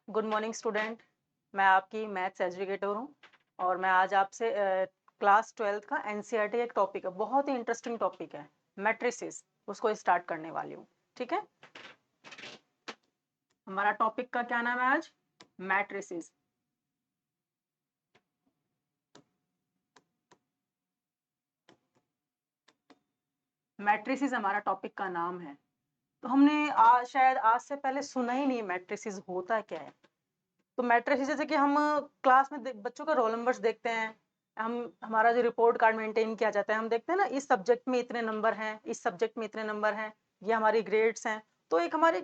Good morning student. मैं आपकी maths educator हूँ और मैं आज आपसे क्लास 12th का एनसीईआरटी एक टॉपिक है, बहुत ही इंटरेस्टिंग टॉपिक है मैट्रिसेस, उसको स्टार्ट करने वाली हूँ। ठीक है, हमारा टॉपिक का क्या नाम है आज? मैट्रिसेस। मैट्रिसेस हमारा टॉपिक का नाम है। तो हमने शायद आज से पहले सुना ही नहीं मैट्रिसेस होता क्या है। तो मैट्रिसेस जैसे कि हम क्लास में बच्चों का रोल नंबर्स देखते हैं, हम हमारा जो रिपोर्ट कार्ड मेंटेन किया जाता है, हम देखते हैं ना इस सब्जेक्ट में इतने नंबर हैं, इस सब्जेक्ट में इतने नंबर हैं, ये हमारी ग्रेड्स हैं। तो एक हमारी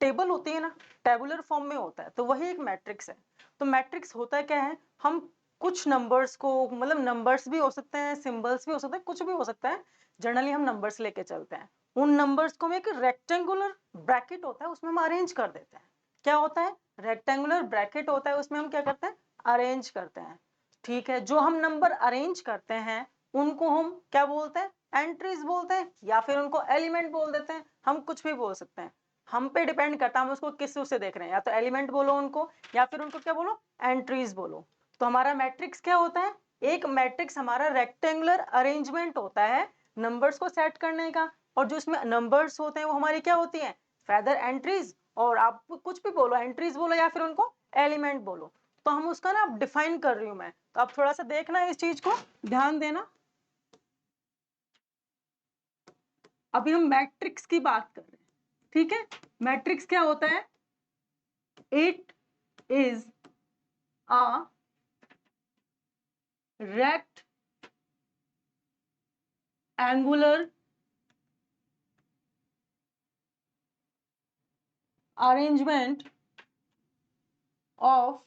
टेबल होती है ना, टेबुलर फॉर्म में होता है, तो वही एक मैट्रिक्स है। तो मैट्रिक्स होता क्या है, हम कुछ नंबर्स को, मतलब नंबर्स भी हो सकते हैं, सिंबल्स भी हो सकते हैं, कुछ भी हो सकता है, जनरली हम नंबर्स लेके चलते हैं। उन नंबर्स को हम एक रेक्टेंगुलर ब्रैकेट होता है उसमें हम अरेंज कर देते हैं। क्या होता है? रेक्टेंगुलर ब्रैकेट होता है, उसमें हम क्या करते हैं? अरेंज करते हैं। ठीक है, जो हम नंबर अरेंज करते हैं उनको हम क्या बोलते हैं? एंट्रीज बोलते हैं, या फिर उनको एलिमेंट बोल देते हैं, हम कुछ भी बोल सकते हैं। हम पे डिपेंड करता है हम उसको किस से देख रहे हैं, या तो एलिमेंट बोलो उनको, या फिर उनको क्या बोलो? एंट्रीज बोलो। तो हमारा मैट्रिक्स क्या होता है? एक मैट्रिक्स हमारा रेक्टेंगुलर अरेंजमेंट होता है नंबर्स को सेट करने का, और जो इसमें नंबर्स होते हैं वो हमारी क्या होती हैं? फेदर एंट्रीज, और आप कुछ भी बोलो, एंट्रीज बोलो या फिर उनको एलिमेंट बोलो। तो हम उसका ना डिफाइन कर रही हूं मैं, तो आप थोड़ा सा देखना इस चीज को, ध्यान देना। अभी हम मैट्रिक्स की बात कर रहे हैं, ठीक है। मैट्रिक्स क्या होता है? It is a rectangular arrangement of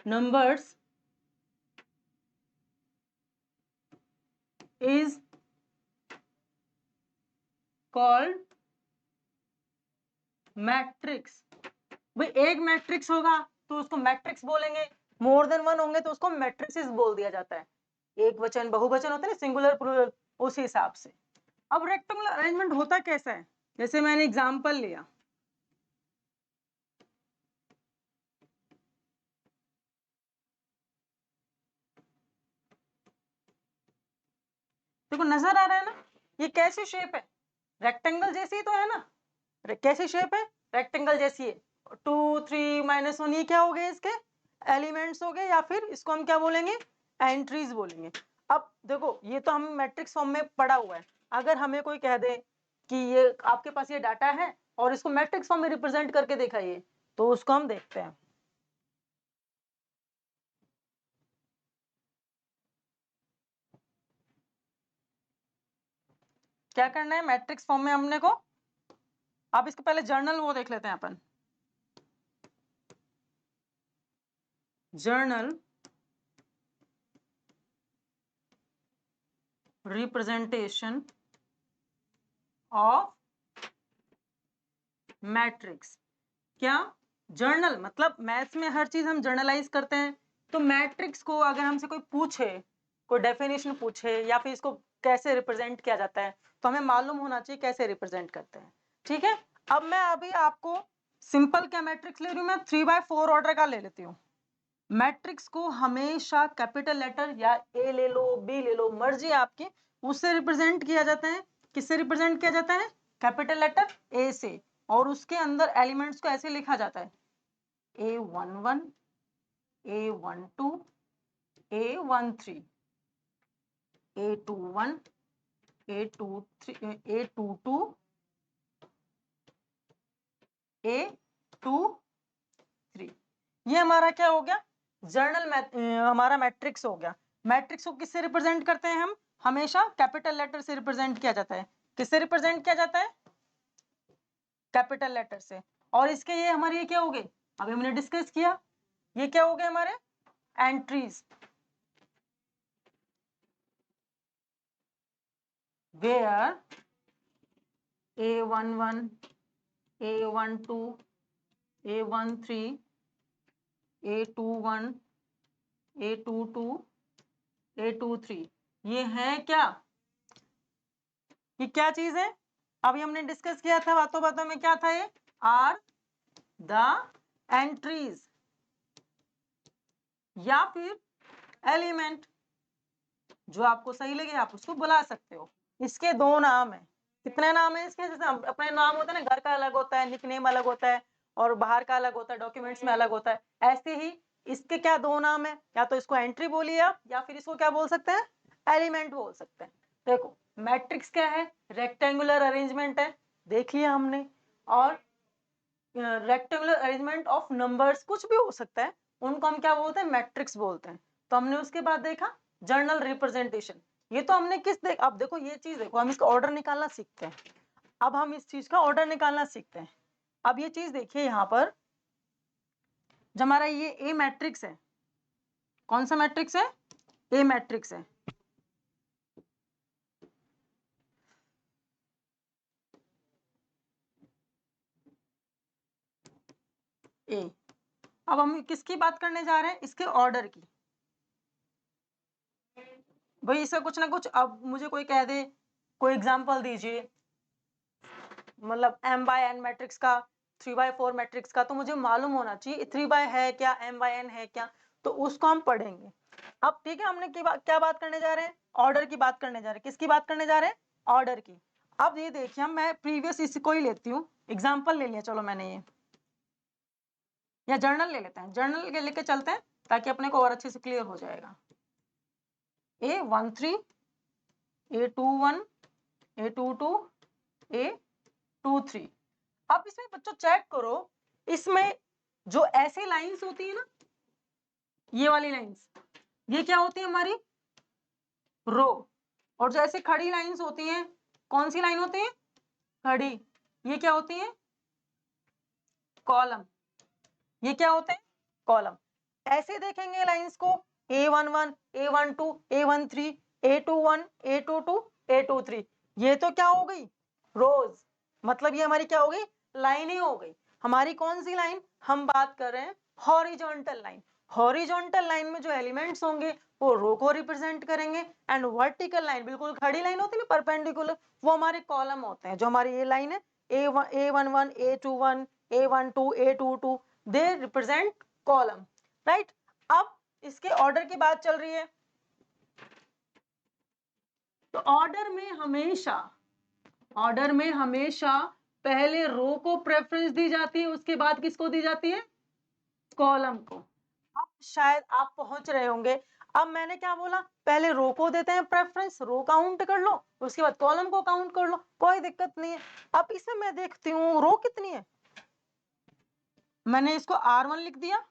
numbers is called matrix. भाई एक मैट्रिक्स होगा तो उसको मैट्रिक्स बोलेंगे, मोर देन वन होंगे तो उसको मैट्रिसेस बोल दिया जाता है। एक वचन बहुवचन होता है ना, सिंगुलर प्लूरल, उस हिसाब से। अब रेक्टेंगुलर अरेंजमेंट होता कैसा है, जैसे मैंने एग्जांपल लिया, देखो नजर आ रहा है ना, ये कैसी शेप है? रेक्टेंगल जैसी ही तो है ना। कैसी शेप है? रेक्टेंगल जैसी है। 2 3 -1 ये क्या हो गए? इसके एलिमेंट्स हो गए, या फिर इसको हम क्या बोलेंगे? एंट्रीज बोलेंगे। अब देखो ये तो हम मैट्रिक्स फॉर्म में पढ़ा हुआ है। अगर हमें कोई कह दे कि ये आपके पास ये डाटा है और इसको मैट्रिक्स फॉर्म में रिप्रेजेंट करके दिखाइए, तो उसको हम देखते हैं। क्या करना है मैट्रिक्स फॉर्म में हमने को? अब इसके पहले जर्नल वो देख लेते हैं अपन। General representation of matrix. क्या? जर्नल मतलब मैथ्स में हर चीज हम जर्नलाइज करते हैं। तो मैट्रिक्स को अगर हमसे कोई पूछे, कोई डेफिनेशन पूछे, या फिर इसको कैसे रिप्रेजेंट किया जाता है, तो हमें मालूम होना चाहिए कैसे रिप्रेजेंट करते हैं। ठीक है, अब मैं अभी आपको सिंपल क्या मैट्रिक्स ले रही हूँ, मैं 3/4 ऑर्डर का ले लेती हूँ। मैट्रिक्स को हमेशा कैपिटल लेटर या ए ले लो, बी ले लो, मर्जी आपकी, उससे रिप्रेजेंट किया जाता है। किससे रिप्रेजेंट किया जाता है? कैपिटल लेटर ए से। और उसके अंदर एलिमेंट्स को ऐसे लिखा जाता है, A11, A12, A13, A21, A23, A22, A23। ये हमारा क्या हो गया? हमारा मैट्रिक्स हो गया। मैट्रिक्स को किससे रिप्रेजेंट करते हैं हम? हमेशा कैपिटल लेटर से रिप्रेजेंट किया जाता है। किससे रिप्रेजेंट किया जाता है? कैपिटल लेटर से। और इसके ये हमारे ये क्या हो गए? अभी हमने डिस्कस किया, ये क्या हो गए हमारे? Entries. Where A11, A12, A13, A21, A22, A23, ये है क्या? ये क्या चीज है? अभी हमने डिस्कस किया था बातों बातों में, क्या था ये, आर द एंट्रीज या फिर एलिमेंट, जो आपको सही लगे आप उसको बुला सकते हो। इसके दो नाम है। कितने नाम है इसके? जैसे अपने नाम होता है ना, घर का अलग होता है, निकनेम अलग होता है, और बाहर का अलग होता है, डॉक्यूमेंट्स में अलग होता है। ऐसे ही इसके क्या दो नाम है, या तो इसको एंट्री बोलिए आप, या फिर इसको क्या बोल सकते हैं, एलिमेंट बोल सकते हैं। देखो मैट्रिक्स क्या है, रेक्टेंगुलर अरेंजमेंट है, देख लिया हमने। और रेक्टेंगुलर अरेंजमेंट ऑफ नंबर्स कुछ भी हो सकता है, उनको हम क्या बोलते हैं, मैट्रिक्स बोलते हैं। तो हमने उसके बाद देखा जर्नल रिप्रेजेंटेशन। ये तो हमने अब देखो ये चीज देखो, हम इसका ऑर्डर निकालना सीखते हैं। अब हम इस चीज का ऑर्डर निकालना सीखते हैं। अब ये चीज देखिए यहाँ पर, जो हमारा ये ए मैट्रिक्स है, कौन सा मैट्रिक्स है, ए मैट्रिक्स है। ए, अब हम किसकी बात करने जा रहे हैं, इसके ऑर्डर की। भाई इसका कुछ ना कुछ, अब मुझे कोई कह दे, कोई एग्जांपल दीजिए, मतलब m/n मैट्रिक्स का, 3/4 मैट्रिक्स का, तो मुझे मालूम होना चाहिए 3 है क्या, m/n है क्या, तो उसको हम पढ़ेंगे। अब ठीक है, हमने क्या बात करने जा रहे हैं, ऑर्डर की बात करने जा रहे हैं। किसकी बात करने जा रहे हैं, ऑर्डर की। अब ये देखिए, मैं प्रीवियस इसको ही लेती हूँ, एग्जाम्पल ले लिया, चलो मैंने ये, या जर्नल ले लेते हैं, जर्नल के लेके चलते हैं ताकि अपने को और अच्छे से क्लियर हो जाएगा। A13, A21, A22, A23। अब इसमें बच्चों चेक करो, इसमें जो ऐसी लाइंस होती है ना, ये वाली लाइंस, ये क्या होती है हमारी, रो। और जो ऐसे खड़ी लाइंस होती हैं, कौन सी लाइन होती है, खड़ी, ये क्या होती है, कॉलम। ये क्या होते हैं, कॉलम। ऐसे देखेंगे लाइंस को, A11, A12, A13, A21, A22, A23, ये तो क्या हो गई, रोज। मतलब ये हमारी क्या हो गई, लाइन ही हो गई। हमारी कौन सी लाइन, हम बात कर रहे हैं हॉरिजॉन्टल लाइन। हॉरिजॉन्टल लाइन में जो एलिमेंट्स होंगे वो रो को रिप्रेजेंट करेंगे, एंड वर्टिकल लाइन, बिल्कुल खड़ी लाइन होती है ना, परपेंडिकुलर, वो हमारे कॉलम होते हैं। जो हमारी ये लाइन है, A11, A21, A12, A22, they represent column, right. अब इसके ऑर्डर की बात चल रही है, तो ऑर्डर में हमेशा पहले रो को प्रेफरेंस दी जाती है, उसके बाद किसको दी जाती है, कॉलम को। अब शायद आप पहुंच रहे होंगे, अब मैंने क्या बोला, पहले रो को देते हैं प्रेफरेंस, रो काउंट कर लो, उसके बाद कॉलम को काउंट कर लो, कोई दिक्कत नहीं है। अब इसमें मैं देखती हूँ रो कितनी है, मैंने इसको R1 लिख दिया,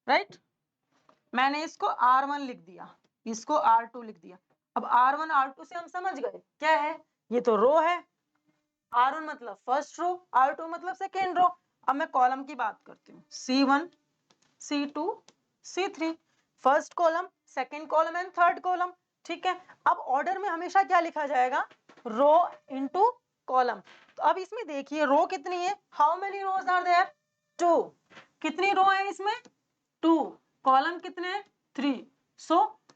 राइट। मैंने इसको R1 लिख दिया, इसको R2 लिख दिया। अब R1 R2 से हम समझ गए क्या है, ये तो रो है, R1 मतलब फर्स्ट रो, R2 मतलब सेकेंड रो। अब मैं कॉलम की बात करती हूँ, C1, C2, C3, first column, second column and third column, ठीक है। अब ऑर्डर में हमेशा क्या लिखा जाएगा, रो इनटू कॉलम। तो अब इसमें देखिए रो कितनी है, how many rows are there, 2। कितनी रो है इसमें, 2। कॉलम कितने हैं, 3।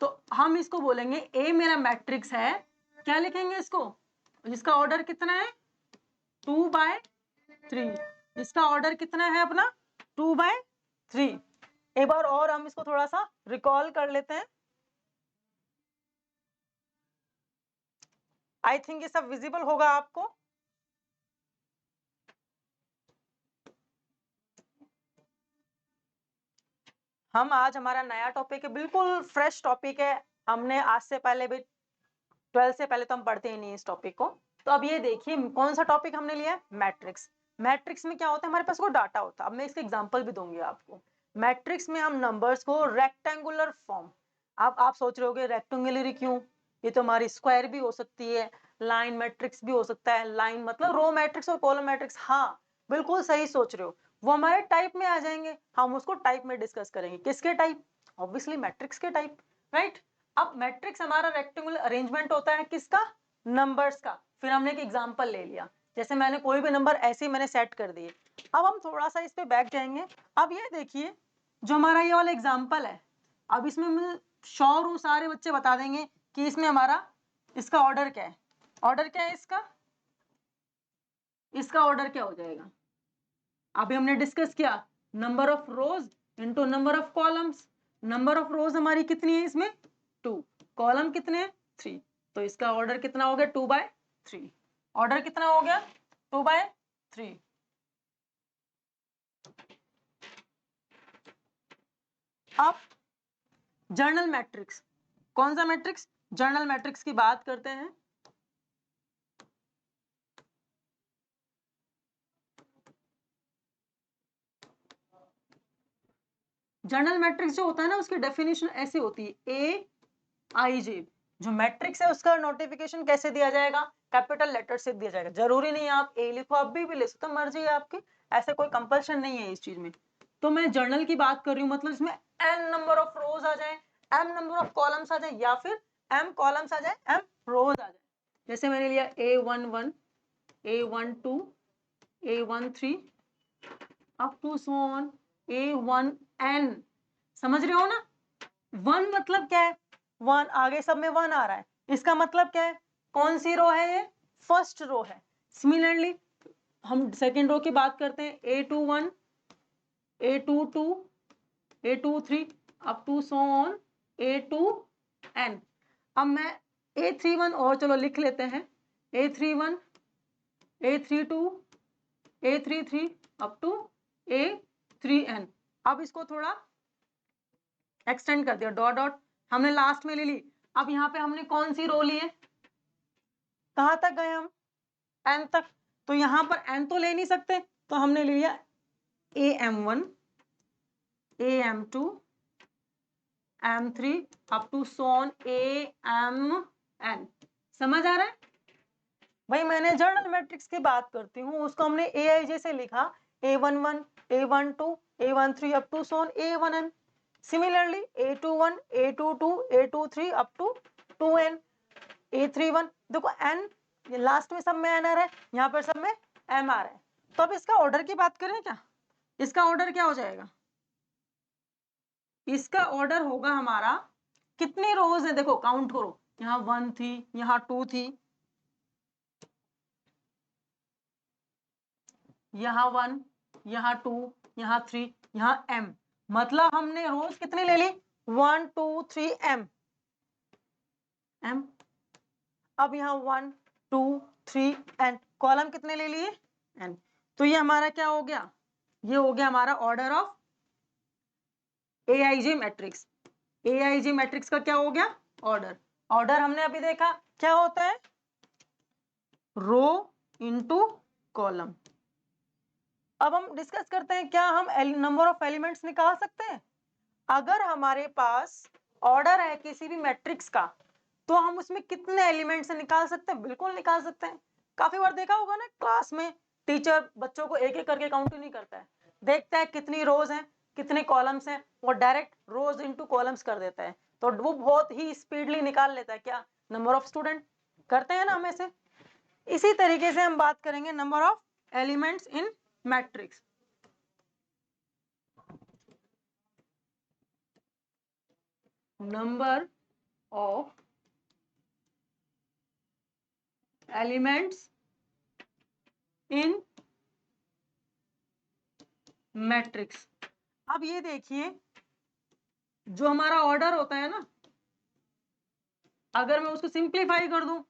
तो हम इसको बोलेंगे ए मेरा मैट्रिक्स है, क्या लिखेंगे इसको, इसका ऑर्डर कितना है, 2/3। इसका ऑर्डर कितना है अपना, 2/3। एक बार और हम इसको थोड़ा सा रिकॉल कर लेते हैं। आई थिंक ये सब विजिबल होगा आपको। हम आज, हमारा नया टॉपिक है, बिल्कुल फ्रेश टॉपिक है, हमने आज से पहले भी 12 से पहले तो हम पढ़ते ही नहीं इस टॉपिक को। तो अब ये देखिए कौन सा टॉपिक हमने लिया है, मैट्रिक्स। मैट्रिक्स में क्या होता है, हमारे पास को डाटा होता है। अब मैं इसके एग्जांपल भी दूंगी आपको। मैट्रिक्स में हम नंबर्स को रेक्टेंगुलर फॉर्म, अब आप सोच रहे होगे रेक्टेंगुलर क्यों, ये तो हमारी स्क्वायर भी हो सकती है, लाइन मैट्रिक्स भी हो सकता है, लाइन मतलब रो मैट्रिक्स और कॉलम मैट्रिक्स। हाँ बिल्कुल सही सोच रहे हो, वो हमारे टाइप में आ जाएंगे, हम उसको टाइप में डिस्कस करेंगे। किसके टाइप, ऑब्वियसली मैट्रिक्स के टाइप, राइट। अब मैट्रिक्स हमारा रेक्टेंगुलर अरेंजमेंट होता है किसका, नंबर्स का। फिर हमने एक एग्जांपल ले लिया, जैसे मैंने कोई भी नंबर ऐसे ही मैंने सेट कर दिए। अब हम थोड़ा सा इस पे बैक जाएंगे। अब ये देखिए जो हमारा ये वाला एग्जांपल है, अब इसमें मैं श्योर हूँ सारे बच्चे बता देंगे कि इसमें हमारा इसका ऑर्डर क्या है, ऑर्डर क्या है इसका ऑर्डर क्या हो जाएगा। अभी हमने डिस्कस किया number of rose into number of columns. Number of रोज हमारी कितनी है इसमें 2, कॉलम कितने हैं 3, तो इसका ऑर्डर कितना हो गया 2/3। ऑर्डर कितना हो गया 2/3। अब जर्नल मैट्रिक्स, कौन सा मैट्रिक्स, जर्नल मैट्रिक्स की बात करते हैं। जर्नल मैट्रिक्स जो होता है ना उसकी डेफिनेशन ऐसी होती है AIJ। जो मैट्रिक्स है उसका नोटिफिकेशन कैसे दिया जाएगा, कैपिटल लेटर से दिया जाएगा। जरूरी नहीं है आप A लिखो, आप B भी ले सकते हो, मर्जी है आपकी, ऐसे कोई कंपल्शन नहीं है इस चीज में। तो मैं जर्नल की बात कर रही हूँ, मतलब इसमें n नंबर ऑफ रोज आ जाए, m नंबर ऑफ कॉलम्स आ जाए, या फिर m कॉलम्स आ जाए m रोज आ जाए। जैसे मैंने लिया A11 A12 A13 up to so on A1n। समझ रहे हो ना, 1 मतलब क्या है, 1 आगे सब में 1 आ रहा है, इसका मतलब क्या है, कौन सी रो है, ये फर्स्ट रो है। सिमिलरली हम सेकेंड रो की बात करते हैं A21 A22 A23 up to so on A2n। अब मैं A31 और चलो लिख लेते हैं A31 A32 A33 up to A3n। अब इसको थोड़ा एक्सटेंड कर दिया, डॉट डॉट हमने लास्ट में ले ली। अब यहाँ पे हमने कौन सी रो ली है, कहां तक गए हम, n तक, तो यहाँ पर n तो ले नहीं सकते, तो हमने ले लिया AM1 AM2 M3 up to Son AMN। समझ आ रहा है भाई, मैंने जर्नल मैट्रिक्स की बात करती हूँ, उसको हमने AIJ से लिखा A11 A12 A13 up to सोन A1n। Similarly A21 A22 A23 up to 2n A31। देखो n लास्ट में सब में n आ रहा है, यहाँ पर सब में m आ रहा है। तो अब इसका ऑर्डर की बात करें क्या, इसका ऑर्डर क्या हो जाएगा, इसका ऑर्डर होगा हमारा, कितनी रोज है देखो काउंट करो, यहाँ 1 थी, यहाँ 2 थी, यहाँ 1 यहाँ 2 यहाँ 3 यहाँ m, मतलब हमने रोज कितनी ले ली 1 2 3 m। अब यहाँ 1 2 3 n, कॉलम कितने ले लिए n। तो ये हमारा क्या हो गया, ये हो गया हमारा order of AIJ matrix. AIJ matrix का क्या हो गया ऑर्डर। ऑर्डर हमने अभी देखा क्या होता है, रो इनटू कॉलम। अब हम डिस्कस करते हैं क्या हम नंबर ऑफ एलिमेंट्स निकाल सकते हैं। अगर हमारे पास ऑर्डर है किसी भी मैट्रिक्स का, तो हम उसमें कितने एलिमेंट्स निकाल सकते हैं, बिल्कुल निकाल सकते हैं। काफी बार देखा होगा ना क्लास में टीचर बच्चों को एक एक करके काउंट ही नहीं करता है, देखता है कितनी रोज हैं कितने कॉलम्स हैं, और डायरेक्ट रोज इनटू कॉलम्स कर देता है, तो वो बहुत ही स्पीडली निकाल लेता है क्या, नंबर ऑफ स्टूडेंट। करते हैं ना हम ऐसे। इसी तरीके से हम बात करेंगे number of elements in matrix. Number of elements in matrix. अब ये देखिए जो हमारा ऑर्डर होता है ना, अगर मैं उसको सिंप्लीफाई कर दूं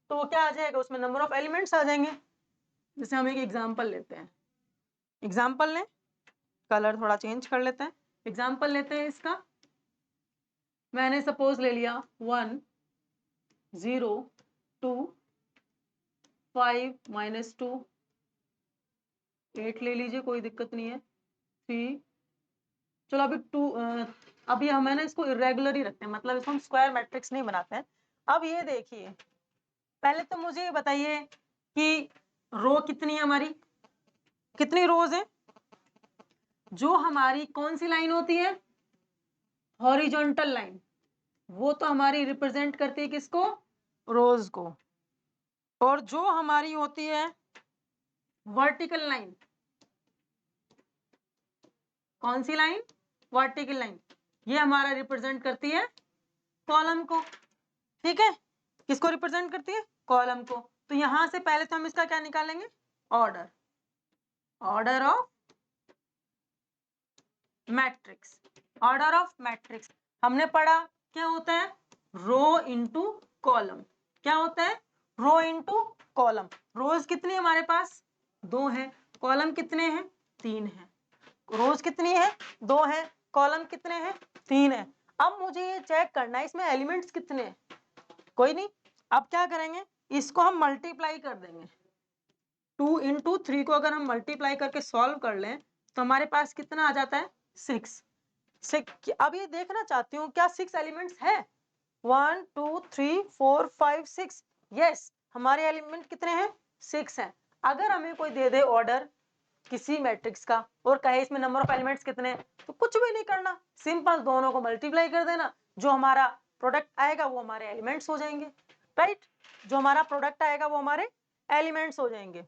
तो वो क्या आ जाएगा, उसमें नंबर ऑफ एलिमेंट्स आ जाएंगे। जैसे हम एक एग्जांपल लेते हैं, एग्जांपल लें, कलर थोड़ा चेंज कर लेते हैं, एग्जांपल लेते हैं इसका। मैंने सपोज ले लिया 1 0 2 5 -2 8 ले लीजिए, कोई दिक्कत नहीं है, 3। चलो अभी 2 अभी हम है ना इसको इरेगुलर ही रखते हैं, मतलब इसको हम स्क्वायर मैट्रिक्स नहीं बनाते हैं। अब ये देखिए, पहले तो मुझे ये बताइए कि रो कितनी है हमारी, कितनी रोज है। जो हमारी कौन सी लाइन होती है, हॉरिजॉन्टल लाइन, वो तो हमारी रिप्रेजेंट करती है किसको, रोज को। और जो हमारी होती है वर्टिकल लाइन, कौन सी लाइन, वर्टिकल लाइन, ये हमारा रिप्रेजेंट करती है कॉलम को। ठीक है, किसको रिप्रेजेंट करती है? कॉलम को। तो यहां से पहले तो हम इसका क्या निकालेंगे? Order, order of matrix, order of matrix. हमने पढ़ा क्या होता है? रो इनटू कॉलम। क्या होता है? रो इनटू कॉलम। रोज कितनी है हमारे पास? 2 है। कॉलम कितने हैं? 3 है। रोज कितनी है? 2 है। कॉलम कितने हैं? 3 है। अब मुझे ये चेक करना है इसमें एलिमेंट्स कितने हैं। कोई नहीं, अब क्या करेंगे, इसको हम मल्टीप्लाई कर देंगे। 2 इंटू 3 को अगर हम मल्टीप्लाई करके सॉल्व कर लें तो हमारे पास कितना आ जाता है? 6। अब ये देखना चाहती हूँ क्या 6 एलिमेंट्स है? 1 2 3 4 5 6। यस, हमारे एलिमेंट कितने हैं? 6 हैं। अगर हमें कोई दे दे ऑर्डर किसी मैट्रिक्स का और कहे इसमें नंबर ऑफ एलिमेंट्स कितने हैं, तो कुछ भी नहीं करना, सिंपल दोनों को मल्टीप्लाई कर देना। जो हमारा प्रोडक्ट आएगा वो हमारे एलिमेंट्स हो जाएंगे। राइट, जो हमारा प्रोडक्ट आएगा वो हमारे एलिमेंट्स हो जाएंगे।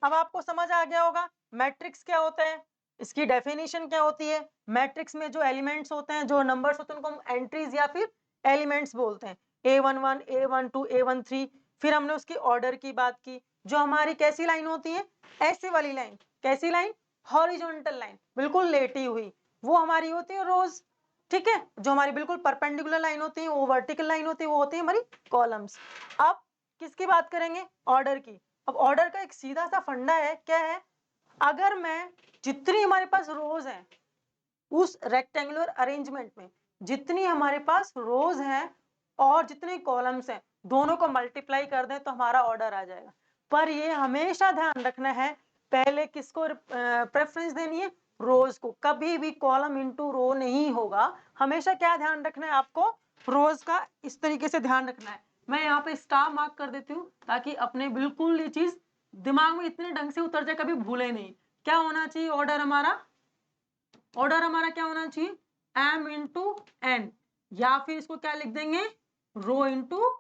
अब आपको समझ आ गया होगा मैट्रिक्स क्या होता है, इसकी डेफिनेशन क्या होती है। मैट्रिक्स में जो एलिमेंट्स होते हैं, जो नंबर्स होते हैं, उनको हम एंट्रीज या फिर एलिमेंट्स बोलते हैं। A11, A12, A13। फिर हमने उसकी ऑर्डर की बात की। जो हमारी कैसी लाइन होती है? ऐसी वाली लाइन। कैसी लाइन? हॉरिजॉन्टल लाइन, बिल्कुल लेटी हुई, वो हमारी होती है रोज। ठीक है, जो हमारी बिल्कुल परपेंडिकुलर लाइन होती है, वो वर्टिकल लाइन होती है, वो होती है हमारी कॉलम्स। अब किसकी बात करेंगे? ऑर्डर की। अब ऑर्डर का एक सीधा सा फंडा है, क्या है? अगर मैं जितनी हमारे पास रोज हैं उस रेक्टेंगुलर अरेंजमेंट में, जितनी हमारे पास रोज हैं और जितने कॉलम्स हैं, दोनों को मल्टीप्लाई कर दें तो हमारा ऑर्डर आ जाएगा। पर ये हमेशा ध्यान रखना है, पहले किसको प्रेफरेंस देनी है? रोज को। कभी भी कॉलम इनटू रो नहीं होगा। हमेशा क्या ध्यान रखना है आपको? रोज का इस तरीके से ध्यान रखना है। मैं यहाँ पे स्टार मार्क कर देती हूँ ताकि अपने बिल्कुल ये चीज दिमाग में इतने ढंग से उतर जाए, कभी भूले नहीं। क्या होना चाहिए ऑर्डर हमारा? ऑर्डर हमारा क्या होना चाहिए? m इंटू एन, या फिर इसको क्या लिख देंगे? Rho into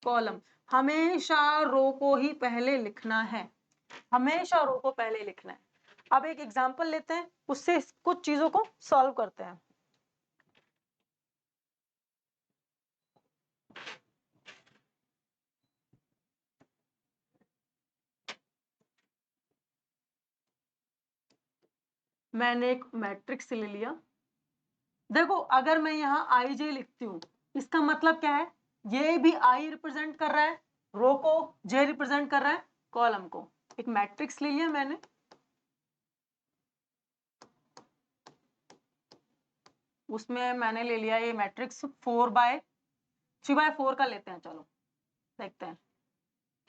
column. हमेशा रो को ही पहले लिखना है, हमेशा रो को पहले लिखना है। अब एक एग्जांपल लेते हैं, उससे कुछ चीजों को सॉल्व करते हैं। मैंने एक मैट्रिक्स ले लिया। देखो, अगर मैं यहाँ आई जे लिखती हूँ, इसका मतलब क्या है? ये भी आई रिप्रेजेंट कर रहा है रो को, जे रिप्रेजेंट कर रहा है कॉलम को। एक मैट्रिक्स ले लिया मैंने, उसमें मैंने ले लिया ये मैट्रिक्स 3/4 का लेते हैं। चलो देखते हैं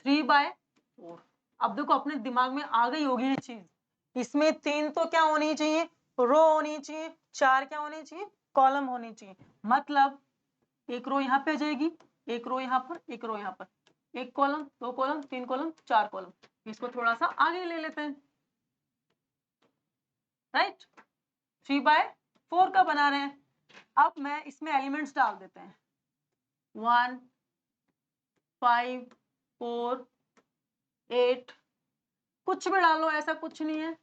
3/4। अब देखो अपने दिमाग में आ गई होगी ये चीज, इसमें 3 तो क्या होनी चाहिए? रो होनी चाहिए। 4 क्या होनी चाहिए? कॉलम होनी चाहिए। मतलब एक रो यहाँ पे आ जाएगी, एक रो यहाँ पर, एक रो यहाँ पर, एक कॉलम, 2 कॉलम, 3 कॉलम, 4 कॉलम। इसको थोड़ा सा आगे ले लेते हैं। राइट, 3/4 का बना रहे हैं। अब मैं इसमें एलिमेंट्स डाल देते हैं। 1 5 4 8, कुछ भी डालो, ऐसा कुछ नहीं है।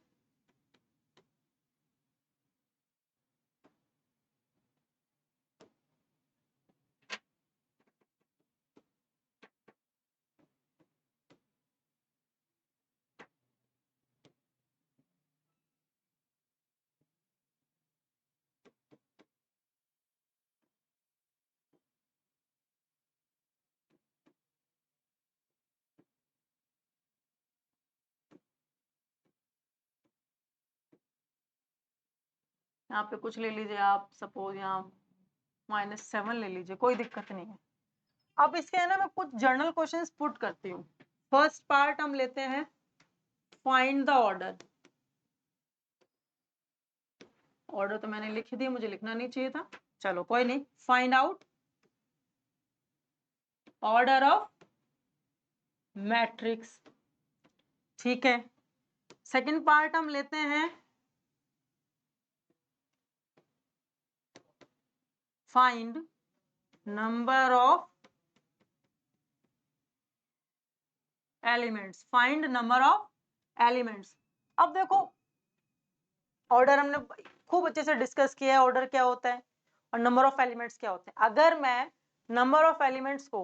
यहाँ पे कुछ ले लीजिए आप, सपोज यहाँ -7 ले लीजिए, कोई दिक्कत नहीं है। अब इसके है ना, मैं कुछ जर्नल क्वेश्चंस पुट करती हूँ। फर्स्ट पार्ट हम लेते हैं, फाइंड द ऑर्डर। ऑर्डर तो मैंने लिख दिया, मुझे लिखना नहीं चाहिए था, चलो कोई नहीं। Find out order of matrix. ठीक है, सेकंड पार्ट हम लेते हैं, find number of elements. Find number of elements. अब देखो ऑर्डर हमने खूब अच्छे से डिस्कस किया है ऑर्डर क्या होता है और नंबर ऑफ एलिमेंट्स क्या होते हैं। अगर मैं नंबर ऑफ एलिमेंट्स को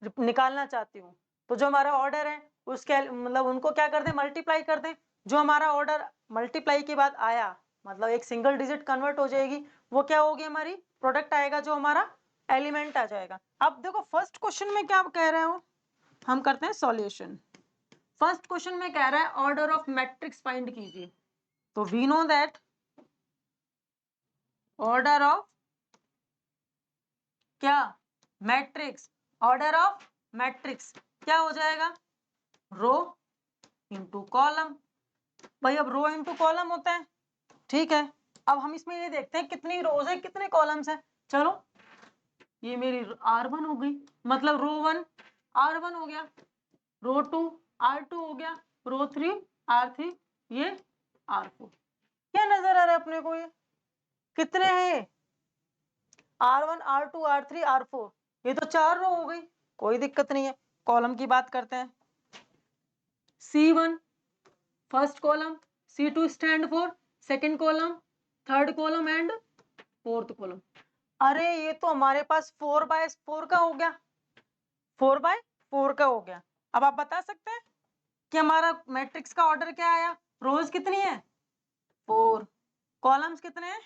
निकालना चाहती हूँ तो जो हमारा ऑर्डर है उसके मतलब उनको क्या कर दें, मल्टीप्लाई कर दें। जो हमारा ऑर्डर मल्टीप्लाई के बाद आया मतलब एक सिंगल डिजिट कन्वर्ट हो जाएगी, वो क्या होगी, हमारी प्रोडक्ट आएगा जो हमारा एलिमेंट आ जाएगा। अब देखो फर्स्ट क्वेश्चन में क्या कह रहे हो, हम करते हैं सॉल्यूशन। फर्स्ट क्वेश्चन में कह रहा है ऑर्डर ऑफ मैट्रिक्स फाइंड कीजिए। तो we know that order of क्या, मैट्रिक्स, ऑर्डर ऑफ मैट्रिक्स क्या हो जाएगा, रो इंटू कॉलम। भाई अब रो इंटू कॉलम होता है, ठीक है। अब हम इसमें ये देखते हैं कितनी रोज है कितने कॉलम्स है। चलो ये मेरी R1 हो गई, मतलब रो 1 R1 हो गया, रो 2 R2 हो गया, रो 3 R3, ये R4। क्या नजर आ रहा है अपने को, ये कितने हैं, R1 R2 R3 R4, ये तो 4 रो हो गई, कोई दिक्कत नहीं है। कॉलम की बात करते हैं, C1 first column, C2 stand for second column, third column and fourth column. अरे ये तो हमारे पास 4x4 का हो गया, 4x4 का हो गया। अब आप बता सकते हैं कि हमारा मैट्रिक्स का ऑर्डर क्या आया, रोज कितनी है 4, कॉलम्स कितने हैं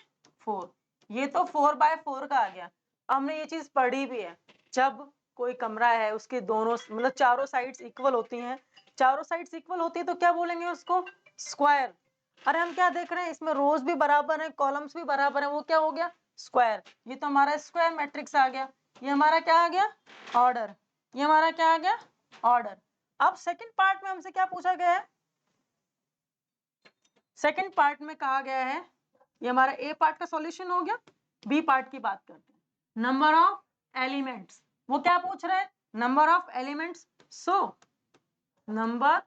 4, ये तो 4x4 का आ गया। हमने ये चीज पढ़ी भी है, जब कोई कमरा है उसके दोनों मतलब चारों साइड्स इक्वल होती हैं, चारों साइड्स इक्वल होती है तो क्या बोलेंगे उसको, स्क्वायर। अरे हम क्या देख रहे हैं, इसमें रोज भी बराबर है कॉलम्स भी बराबर है, वो क्या हो गया, स्क्वायर। ये तो हमारा स्क्वायर मैट्रिक्स आ गया। ये हमारा क्या आ गया, ऑर्डर। ये हमारा क्या आ गया, ऑर्डर। अब सेकंड पार्ट में हमसे क्या पूछा गया है, सेकंड पार्ट में कहा गया है, ये हमारा ए पार्ट का सॉल्यूशन हो गया। बी पार्ट की बात करते हैं, नंबर ऑफ एलिमेंट्स। वो क्या पूछ रहे हैं, number of elements. So number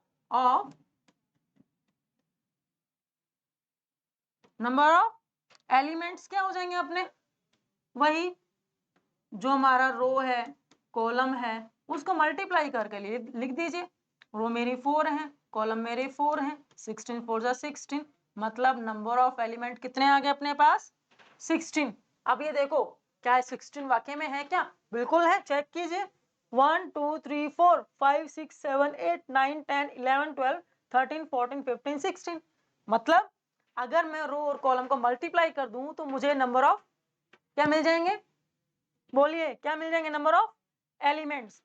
of elements क्या हो जाएंगे अपने, वही जो हमारा रो है कॉलम है उसको मल्टीप्लाई करके लिए लिख दीजिए। रो मेरी 4 है, कॉलम मेरे 4 हैं, 16 4 जा 16, मतलब नंबर ऑफ एलिमेंट कितने आ गए अपने पास, 16। अब ये देखो क्या 16 वाकई में है क्या, बिल्कुल है, चेक कीजिए। 1 2 3 4 5 6 7 8 9 10 11 12 13 14 15 16, मतलब अगर मैं रो और कॉलम को मल्टीप्लाई कर दूं तो मुझे नंबर ऑफ क्या मिल जाएंगे, बोलिए क्या मिल जाएंगे, नंबर ऑफ एलिमेंट्स।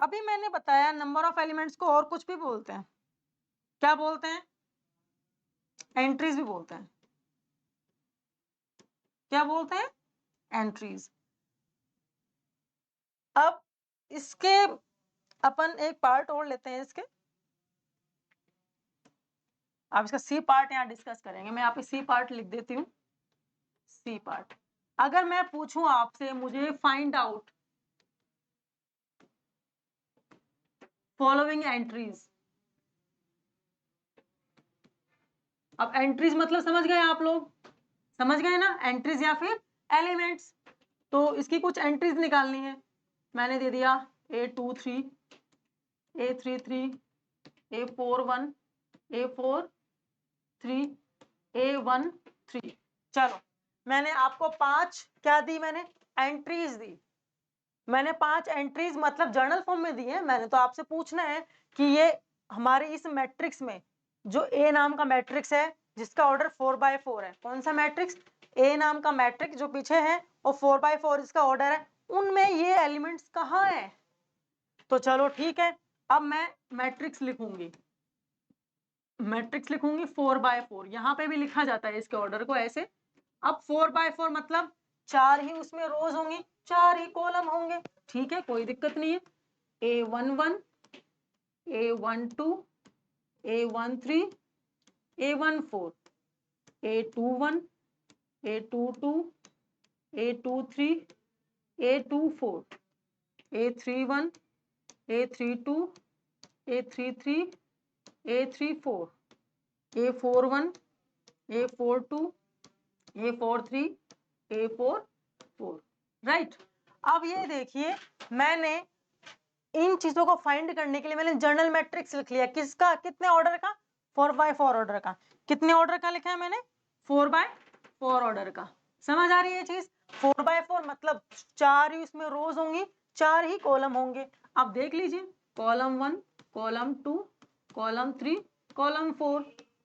अभी मैंने बताया नंबर ऑफ एलिमेंट्स को और कुछ भी बोलते हैं, क्या बोलते हैं, एंट्रीज भी बोलते हैं। क्या बोलते हैं, एंट्रीज। अब इसके अपन एक पार्ट और लेते हैं इसके, अब इसका सी पार्ट यहाँ डिस्कस करेंगे। मैं यहाँ पे सी पार्ट लिख देती हूँ, सी पार्ट। अगर मैं पूछूं आपसे, मुझे फाइंड आउट फॉलोइंग एंट्रीज। अब एंट्रीज मतलब समझ गए आप लोग, समझ गए ना, एंट्रीज या फिर एलिमेंट्स। तो इसकी कुछ एंट्रीज निकालनी है, मैंने दे दिया A23 A33 A41 A43 A13। चलो मैंने आपको 5 क्या दी, मैंने एंट्रीज दी। मैंने 5 एंट्रीज मतलब जर्नल फॉर्म में दी है। मैंने तो आपसे पूछना है कि ये हमारे इस मैट्रिक्स में जो ए नाम का मैट्रिक्स है जिसका ऑर्डर 4x4 है, कौन सा मैट्रिक्स, ए नाम का मैट्रिक्स जो पीछे है और 4x4 इसका ऑर्डर है, उनमें ये एलिमेंट्स कहाँ है। तो चलो ठीक है, अब मैं मैट्रिक्स लिखूंगी, मैट्रिक्स लिखूंगी 4x4। यहाँ पे भी लिखा जाता है इसके ऑर्डर को ऐसे। अब 4x4 मतलब 4 ही उसमें रोज होंगी, 4 ही कॉलम होंगे, ठीक है, कोई दिक्कत नहीं है। A11 A12 A13 A14 A21 A22 A23 A24 A31 A32 A33 A34 A41 A42 A43 A44, right. अब ये देखिए, मैंने इन चीजों को फाइंड करने के लिए मैंने जर्नल मैट्रिक्स लिख लिया, किसका, कितने ऑर्डर का, 4x4 ऑर्डर का। कितने ऑर्डर का लिखा है मैंने, 4/4 ऑर्डर का। समझ आ रही है ये चीज? 4/4 मतलब 4 ही उसमें रोज होंगी, 4 ही कॉलम होंगे। अब देख लीजिए, कॉलम 1, कॉलम 2, कॉलम 3, कॉलम 4,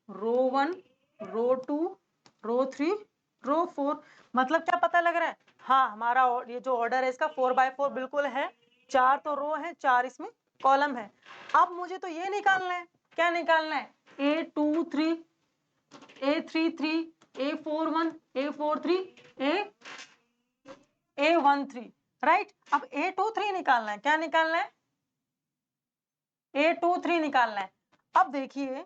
रो 1, रो 2, रो 3, रो 4। मतलब क्या पता लग रहा है? हाँ, हमारा ये जो ऑर्डर है इसका 4/4 बिल्कुल है। 4 तो रो है, 4 इसमें कॉलम है। अब मुझे तो ये निकालना है, क्या निकालना है? A23, A33, A41, A43, A13, right. अब A23 निकालना है, क्या निकालना है? A23 निकालना है। अब देखिए,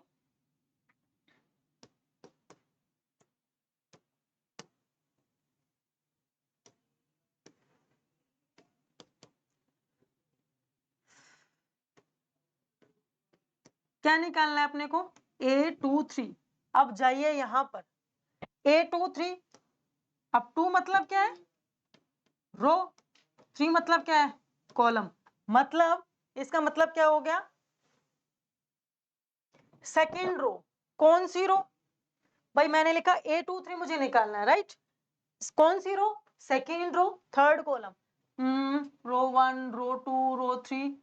क्या निकालना है अपने को? A23। अब जाइए यहां पर, A23, अब 2 मतलब क्या है? रो, 3 मतलब क्या है? कॉलम। मतलब इसका मतलब क्या हो गया? Second row. कौन सी रो? भाई मैंने लिखा A23 मुझे निकालना है, राइट। कौन सी row? Second row, third column. Row 1, row 2, row 3,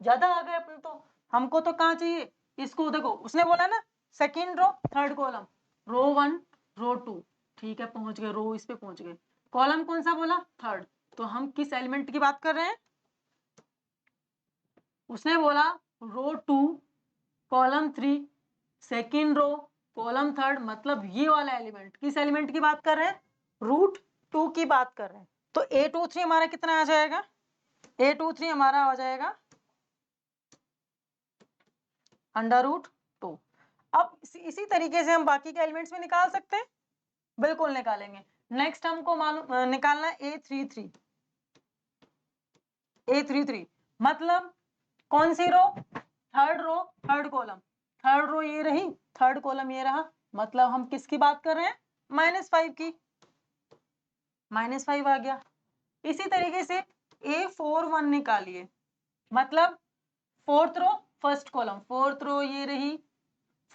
ज्यादा आ गए अपन तो। हमको तो कहाँ चाहिए? इसको देखो, उसने बोला ना second row third column, row 1, row 2, ठीक है पहुंच गए, रो इस पे पहुंच गए। कॉलम कौन सा बोला? थर्ड। तो हम किस एलिमेंट की बात कर रहे हैं? उसने बोला row 2, column 3, second row, column third, मतलब ये वाला एलिमेंट। किस एलिमेंट की बात कर रहे हैं? रूट 2 की बात कर रहे हैं। तो A23 हमारा कितना आ जाएगा? A23 हमारा आ जाएगा √2। अब इसी तरीके से हम बाकी के एलिमेंट्स में निकाल सकते हैं, बिल्कुल निकालेंगे। नेक्स्ट हमको मालूम निकालना है A33। A33 मतलब कौन सी row? Third row, third column. Third row ये रही, थर्ड कॉलम ये रहा, मतलब हम किसकी बात कर रहे हैं? -5 की। -5 आ गया। इसी तरीके से A41 निकालिए, मतलब fourth row, first column. Fourth row ये रही,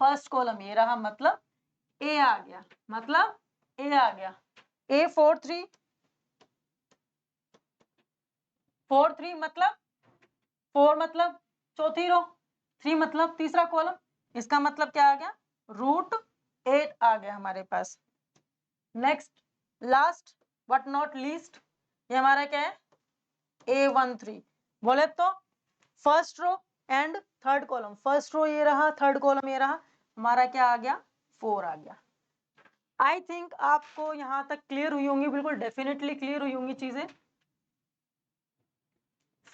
फर्स्ट कॉलम ये रहा, मतलब ए आ गया, मतलब ए आ गया। A43, 4 3 मतलब 4 मतलब चौथी रो, 3 मतलब तीसरा कॉलम। इसका मतलब क्या आ गया? √8 आ गया हमारे पास। Next, last but not least, ये हमारा क्या है? A13। बोले तो first row and third column. First row ये रहा, थर्ड कॉलम ये रहा, हमारा क्या आ गया? 4 आ गया। आई थिंक आपको यहां तक क्लियर हुई होंगी, बिल्कुल डेफिनेटली क्लियर हुई होंगी चीजें।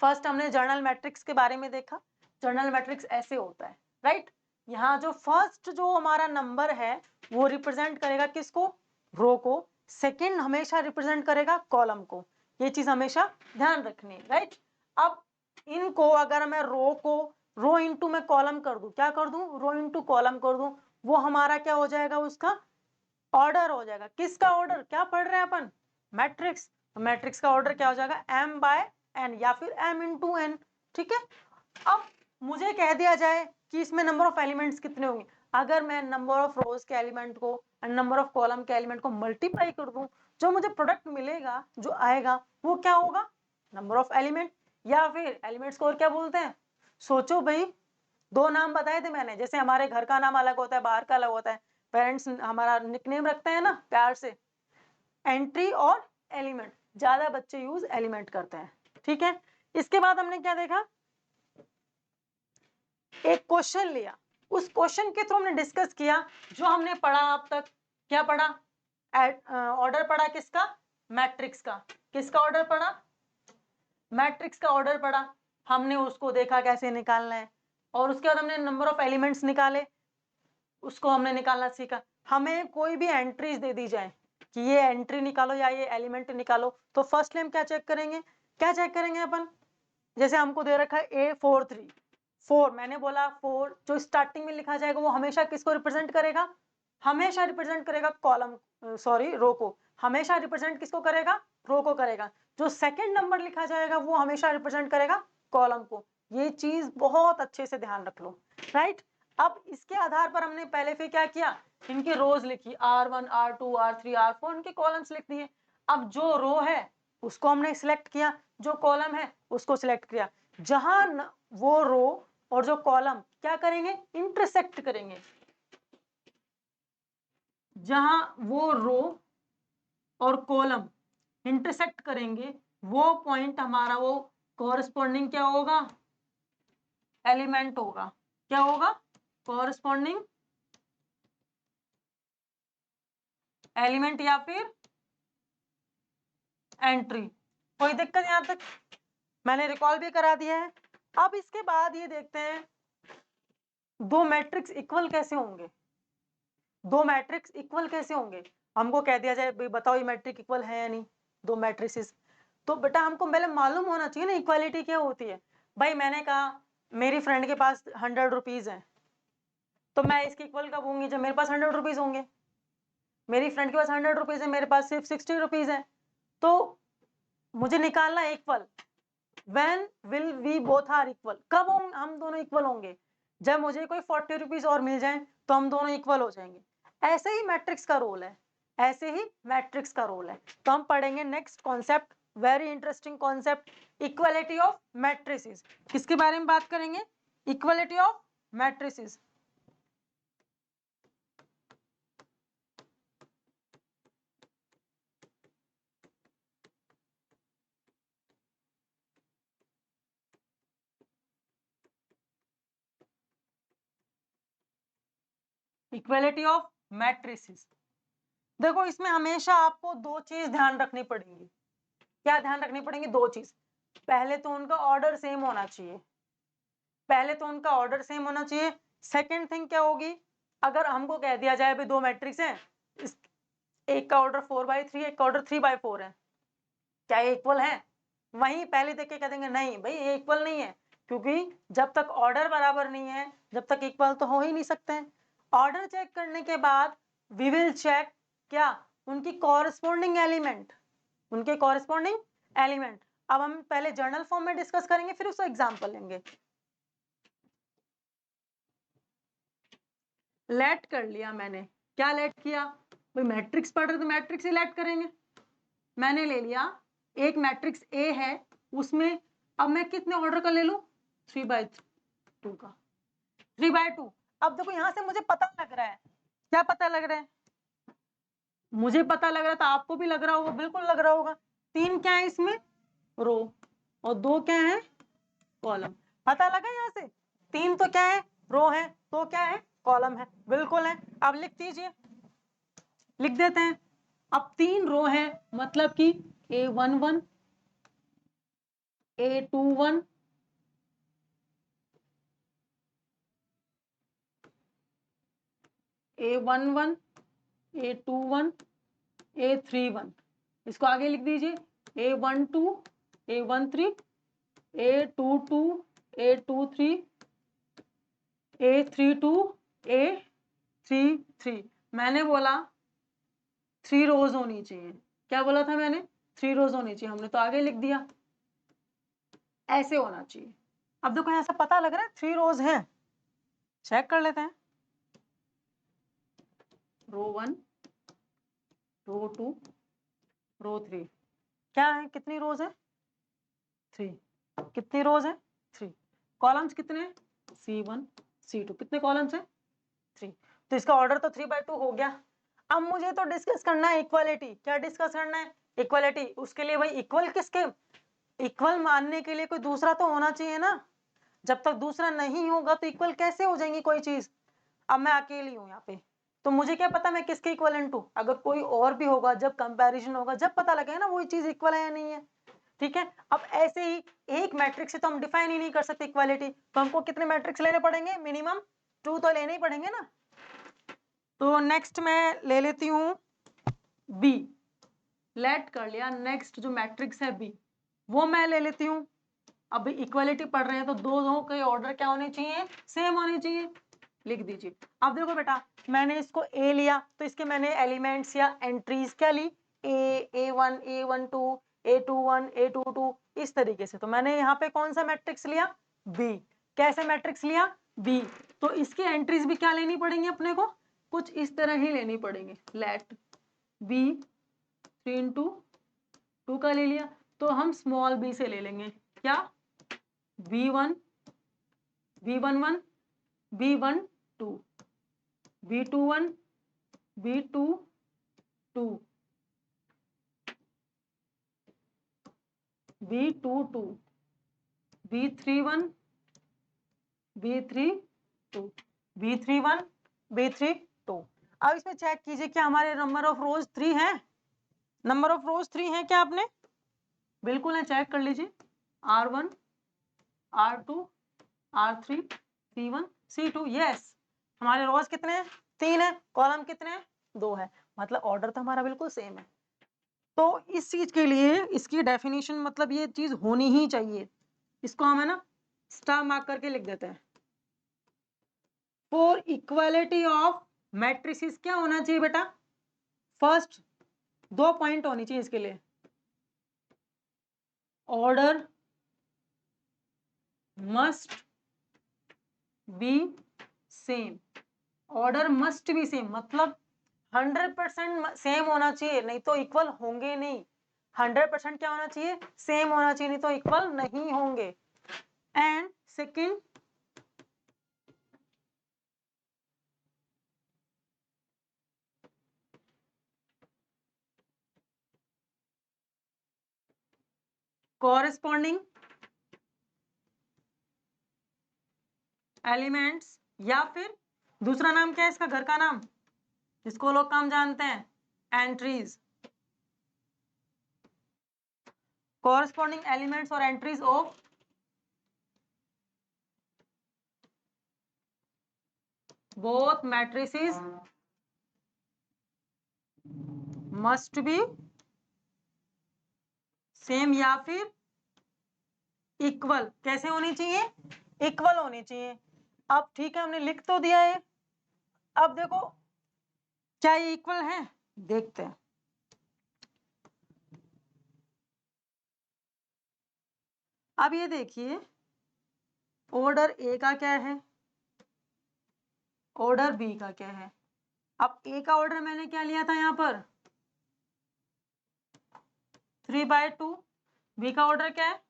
फर्स्ट हमने जर्नल मैट्रिक्स के बारे में देखा। जर्नल मैट्रिक्स ऐसे होता है, राइट। यहाँ जो फर्स्ट जो हमारा नंबर है वो रिप्रेजेंट करेगा किसको? रो को। सेकंड हमेशा रिप्रेजेंट करेगा कॉलम को। ये चीज हमेशा ध्यान रखनी है, राइट। अब इनको अगर मैं रो को रो इंटू में कॉलम कर दूं, क्या कर दूं? रो इंटू कॉलम कर दूं, वो हमारा क्या हो जाएगा? उसका ऑर्डर हो जाएगा। किसका ऑर्डर? क्या पढ़ रहे हैं अपन? मैट्रिक्स। मैट्रिक्स का ऑर्डर क्या हो जाएगा? m/n या फिर m/n। ठीक है। अब मुझे कह दिया जाए कि इसमें नंबर ऑफ एलिमेंट्स कितने होंगे, अगर मैं नंबर ऑफ रोज के एलिमेंट को एंड नंबर ऑफ कॉलम के एलिमेंट को मल्टीप्लाई कर दूं, जो मुझे प्रोडक्ट मिलेगा, जो आएगा, वो क्या होगा? Number of element. या फिर एलिमेंट्स को और क्या बोलते हैं? सोचो भाई, 2 नाम बताए थे मैंने, जैसे हमारे घर का नाम अलग होता है, बाहर का अलग होता है, पेरेंट्स हमारा निकनेम रखते हैं ना प्यार से, एंट्री और एलिमेंट। ज्यादा बच्चे यूज एलिमेंट करते हैं, ठीक है। इसके बाद हमने क्या देखा? एक क्वेश्चन लिया, उस क्वेश्चन के थ्रू हमने डिस्कस किया जो हमने पढ़ा अब तक। क्या पढ़ा? ऑर्डर पढ़ा किसका? मैट्रिक्स का। किसका ऑर्डर पढ़ा? मैट्रिक्स का ऑर्डर पढ़ा। हमने उसको देखा कैसे निकालना है, और उसके बाद हमने नंबर ऑफ एलिमेंट्स निकाले, उसको हमने निकालना सीखा। हमें कोई भी एंट्रीज दे दी जाए कि ये एंट्री निकालो या ये एलिमेंट निकालो, तो फर्स्टली हम क्या चेक करेंगे? क्या चेक करेंगे अपन? जैसे हमको दे रखा है A43, 4, मैंने बोला 4 जो स्टार्टिंग में लिखा जाएगा वो हमेशा किसको रिप्रेजेंट करेगा? हमेशा रिप्रेजेंट करेगा कॉलम, सॉरी रो को। हमेशा रिप्रेजेंट किसको करेगा? रो को करेगा। जो सेकंड नंबर लिखा जाएगा वो हमेशा रिप्रेजेंट करेगा कॉलम को। ये चीज बहुत अच्छे से ध्यान रख लो, राइट। अब इसके आधार पर हमने पहले फिर क्या किया, इनकी रोज लिखी, R1 R2 R3 R4, इनके कॉलम्स लिख दिए। अब जो रो है उसको हमने सिलेक्ट किया, जो कॉलम है उसको सिलेक्ट किया। जहां वो रो और जो कॉलम क्या करेंगे, इंटरसेक्ट करेंगे, जहां वो रो और कॉलम इंटरसेक्ट करेंगे, वो पॉइंट हमारा वो कॉरस्पॉन्डिंग क्या होगा, एलिमेंट होगा। क्या होगा, कॉरस्पॉन्डिंग एलिमेंट या फिर एंट्री। कोई दिक्कत यहां तक, मैंने रिकॉल भी करा दिया है। अब इसके बाद ये देखते हैं दो मैट्रिक्स इक्वल कैसे होंगे। दो मैट्रिक्स इक्वल कैसे होंगे, हमको कह दिया जाए भाई बताओ ये मैट्रिक इक्वल है या नहीं, दो मैट्रिसेस, तो बेटा हमको पहले मालूम होना चाहिए ना इक्वालिटी क्या होती है। भाई मैंने कहा मेरी फ्रेंड के पास 100 रुपीज है, तो मैं इसके इक्वल कब होंगी, जब मेरे पास 100 रुपीज होंगे। मेरी फ्रेंड के पास 100 रुपीज है, मेरे पास सिर्फ 60 रुपीज है, तो मुझे निकालना equal. When will we both are equal, कब हम दोनों इक्वल होंगे, जब मुझे कोई 40 रुपीज और मिल जाए तो हम दोनों इक्वल हो जाएंगे। ऐसे ही मैट्रिक्स का रोल है, ऐसे ही मैट्रिक्स का रोल है। तो हम पढ़ेंगे next concept, very interesting concept, equality of matrices. किसके बारे में बात करेंगे, equality of matrices. Equality of matrices, देखो इसमें हमेशा आपको दो चीज ध्यान रखनी पड़ेंगी। क्या ध्यान रखनी पड़ेंगी, दो चीज। पहले तो उनका ऑर्डर सेम होना चाहिए, पहले तो उनका ऑर्डर सेम होना चाहिए। सेकंड थिंग क्या होगी, अगर हमको कह दिया जाए भाई दो मैट्रिक्स हैं, एक का ऑर्डर 4/3, एक का ऑर्डर 3/4 है, क्या ये इक्वल है, वहीं पहले देख के कह देंगे नहीं भाई ये इक्वल नहीं है, क्योंकि जब तक ऑर्डर बराबर नहीं है जब तक इक्वल तो हो ही नहीं सकते हैं। ऑर्डर चेक करने के बाद वी विल चेक क्या, उनकी कॉरस्पॉन्डिंग एलिमेंट, उनके कॉरस्पॉन्डिंग एलिमेंट। अब हम पहले जर्नल फॉर्म में डिस्कस करेंगे, फिर उसका एग्जांपल लेंगे। लेट कर लिया मैंने, क्या लेट किया, भाई मैट्रिक्स पढ़ रहे तो मैट्रिक्स ही लेट करेंगे। मैंने ले लिया एक मैट्रिक्स ए है, उसमें अब मैं कितने ऑर्डर का ले लूं, 3/2 का, 3/2। अब देखो यहां से मुझे पता लग रहा है, क्या पता लग रहा है, मुझे पता लग रहा था, आपको भी लग रहा होगा, बिल्कुल लग रहा होगा। 3 क्या है इसमें, रो, और 2 क्या है, कॉलम। पता लगा यहां से, 3 तो क्या है, रो है, तो क्या है, कॉलम है, बिल्कुल है। अब लिख दीजिए, लिख देते हैं। अब 3 रो है, मतलब कि A11 A21 A11 A21 A31, इसको आगे लिख दीजिए, A12 A13 A22 A23 A32 A33। मैंने बोला 3 रोज होनी चाहिए, क्या बोला था मैंने, 3 रोज होनी चाहिए, हमने तो आगे लिख दिया, ऐसे होना चाहिए। अब देखो यहां से पता लग रहा है 3 रोज हैं, चेक कर लेते हैं। रो 1 रो 2 रो 3, क्या है, कितनी रोज है, 3। कितनी रोज है, 3। कॉलम्स कितने हैं, C1 C2, कितने कॉलम्स हैं, 3। तो इसका ऑर्डर तो 3/2 हो गया। अब मुझे तो डिस्कस करना है इक्वालिटी, क्या डिस्कस करना है, इक्वालिटी। उसके लिए भाई इक्वल किसके, इक्वल मानने के लिए कोई दूसरा तो होना चाहिए ना, जब तक दूसरा नहीं होगा तो इक्वल कैसे हो जाएंगी कोई चीज। अब मैं अकेली हूं यहाँ पे, तो मुझे क्या पता मैं किसके इक्वलेंट हूँ, अगर कोई और भी होगा, जब कंपैरिजन होगा, जब पता लगेगा ना वही चीज इक्वल है या नहीं है। ठीक है, अब ऐसे ही एक मैट्रिक्स से तो हम डिफाइन ही नहीं कर सकते इक्वालिटी, तो हमको कितने मैट्रिक्स लेने पड़ेंगे, मिनिमम 2 तो लेने ही पड़ेंगे ना। तो नेक्स्ट मैं ले लेती हूँ बी, लेट कर लिया, नेक्स्ट जो मैट्रिक्स है बी वो मैं ले लेती हूँ। अब इक्वालिटी पढ़ रहे हैं तो दो के ऑर्डर क्या होने चाहिए, सेम होने चाहिए, लिख दीजिए। अब देखो बेटा, मैंने इसको ए लिया तो इसके मैंने एलिमेंट्स या एंट्रीज क्या ली, A1 A12 A21 A22, इस तरीके से। तो मैंने यहाँ पे कौन सा मैट्रिक्स लिया, बी। कैसे मैट्रिक्स लिया, बी, तो इसकी एंट्रीज भी क्या लेनी पड़ेंगी अपने को, कुछ इस तरह ही लेनी पड़ेंगे। लेट बी 3 इंटू 2 का ले लिया, तो हम स्मॉल बी से ले लेंगे क्या, B1 B11 B12 B21 B22 B22 B31 B32 B31 B32। अब इसमें चेक कीजिए क्या हमारे नंबर ऑफ रोज 3 है, नंबर ऑफ रोज 3 है क्या आपने, बिल्कुल है, चेक कर लीजिए। R1 R2 R3 C1 C2, yes हमारे रोज कितने हैं, 3 है, कॉलम कितने हैं, 2 है, मतलब ऑर्डर तो हमारा बिल्कुल सेम है। तो इस चीज के लिए इसकी डेफिनेशन मतलब ये चीज होनी ही चाहिए, इसको हम है ना स्टार मार्क करके लिख देते हैं। फॉर इक्वालिटी ऑफ मैट्रिसेस क्या होना चाहिए बेटा, फर्स्ट 2 पॉइंट होनी चाहिए इसके लिए, order must be same, order must be same मतलब 100% सेम होना चाहिए, नहीं तो इक्वल होंगे नहीं। 100% क्या होना चाहिए, सेम होना चाहिए, नहीं तो इक्वल नहीं होंगे। एंड सेकंड, कॉरेस्पॉन्डिंग एलिमेंट्स, या फिर दूसरा नाम क्या है इसका, घर का नाम जिसको लोग काम जानते हैं, एंट्रीज, कॉरेस्पॉन्डिंग एलिमेंट्स और entries of both matrices must be same या फिर इक्वल, कैसे होनी चाहिए, इक्वल होनी चाहिए। अब ठीक है हमने लिख तो दिया है, अब देखो क्या ये इक्वल है, देखते हैं। अब ये देखिए ऑर्डर ए का क्या है, ऑर्डर बी का क्या है। अब ए का ऑर्डर मैंने क्या लिया था यहां पर 3/2, बी का ऑर्डर क्या है